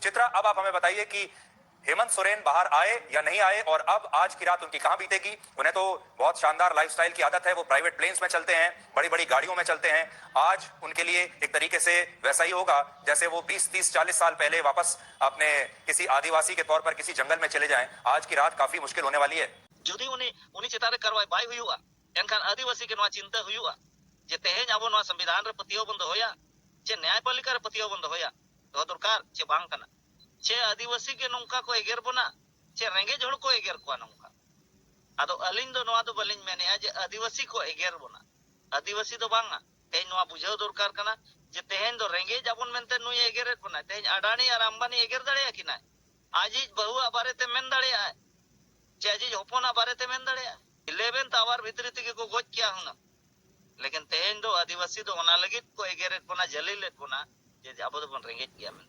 चित्रा, अब आप हमें बताइए कि हेमंत सोरेन बाहर आए या नहीं आए, और अब आज की रात उनकी कहां बीतेगी। उन्हें तो बहुत शानदार लाइफस्टाइल की आदत है, वो प्राइवेट प्लेन्स में चलते हैं, बड़ी बड़ी गाड़ियों में चलते हैं। आज उनके लिए एक तरीके से वैसा ही होगा जैसे वो 20, 30, 40 साल पहले वापस अपने किसी आदिवासी के तौर पर किसी जंगल में चले जाएं। आज की रात काफी मुश्किल होने वाली है। जुदी उनी चेतान रे कार्रवाई बाय हुआ एनखान आदिवासी के नवा चिंता हुआ जे तेहेज आबो नवा संविधान रे पतियो बंद होया चे न्यायपालिका रे पतियो बंद होया तो दरकार चे बांग कना चे आदिवासी के नौका को एगेर बना चे रेंगे जोड़ को एगेर को नौका आदो अलिंग दो नवा दो बलिंग मेने जे आदिवासी को एगेर बना आदिवासी दो बांगा तेज नवा बुझाव दरकार कना जे तेहेन दो रेंगे जाबन मेनते नुई एगेर बना तेज अडानी और अंबानी एगेर दड़े कि ना आजिज बहु बारे ते मेन दड़े चाची होपोना बारे ते मेन दड़े 11 आवर भीतरी तक को गोज किया हुना लेकिन तेहेन दो आदिवासी दो होना लगित को एगेरेट बना जलीलेट बना जे आबो दो बन रेंगे किया मेन